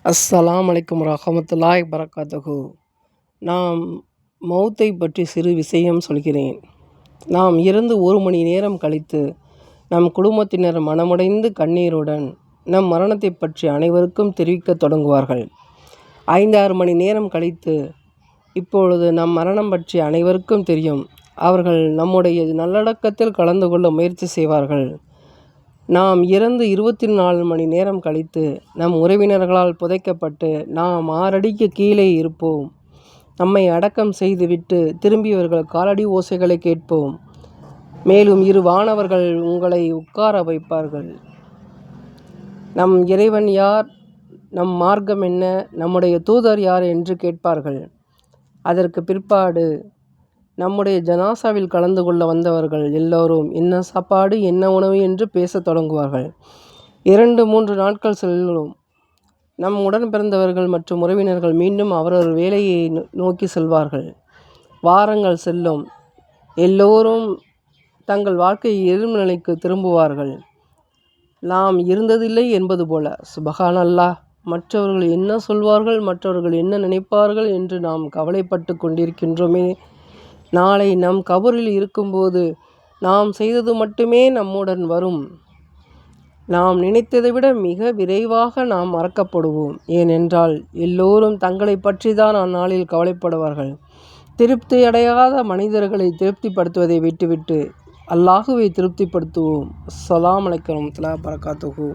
அஸ்ஸலாம் அலைக்கும் ரஹமத்துல்லாஹி பரக்காத்துஹு. நாம் மௌத்தை பற்றி சிறு விஷயம் சொல்கிறேன். நாம் இறந்து 1 மணி நேரம் கழித்து நம் குடும்பத்தினர் மனமுடைந்து கண்ணீருடன் நம் மரணத்தை பற்றி அனைவருக்கும் தெரிவிக்கத் தொடங்குவார்கள். 5-6 மணி நேரம் கழித்து இப்பொழுது நம் மரணம் பற்றி அனைவருக்கும் தெரியும். அவர்கள் நம்முடைய நல்லடக்கத்தில் கலந்து கொள்ள முயற்சி செய்வார்கள். நாம் இறந்து 24 மணி நேரம் கழித்து நம் உறவினர்களால் புதைக்கப்பட்டு நாம் 6 அடிக்கு கீழே இருப்போம். நம்மை அடக்கம் செய்துவிட்டு திரும்பியவர்கள் காலடி ஓசைகளை கேட்போம். மேலும் 2 வானவர்கள் உங்களை உட்கார வைப்பார்கள். நம் இறைவன் யார், நம் மார்க்கம் என்ன, நம்முடைய தூதர் யார் என்று கேட்பார்கள். அதற்கு பிற்பாடு நம்முடைய ஜனாசாவில் கலந்து கொள்ள வந்தவர்கள் எல்லோரும் என்ன சாப்பாடு, என்ன உணவு என்று பேசத் தொடங்குவார்கள். 2-3 நாட்கள் செல்லும். நம் உடன் பிறந்தவர்கள் மற்றும் உறவினர்கள் மீண்டும் அவரவர் வேலையை நோக்கி செல்வார்கள். வாரங்கள் செல்லும். எல்லோரும் தங்கள் வாழ்க்கை இயல்பு நிலைக்கு திரும்புவார்கள். நாம் இருந்ததில்லை என்பது போல. சுபஹான் அல்லாஹ். மற்றவர்கள் என்ன சொல்வார்கள், மற்றவர்கள் என்ன நினைப்பார்கள் என்று நாம் கவலைப்பட்டு கொண்டிருக்கின்றோமே. நாளை நம் கபரில் இருக்கும்போது நாம் செய்தது மட்டுமே நம்முடன் வரும். நாம் நினைத்ததை விட மிக விரைவாக நாம் மறக்கப்படுவோம். ஏனென்றால் எல்லோரும் தங்களை பற்றி தான் அந்நாளில் கவலைப்படுவார்கள். திருப்தி அடையாத மனிதர்களை திருப்திப்படுத்துவதை விட்டுவிட்டு அல்லாஹுவை திருப்திப்படுத்துவோம். அஸ்ஸலாமு அலைக்கும் வரஹ்மத்துல்லாஹி வபரகாத்துஹு.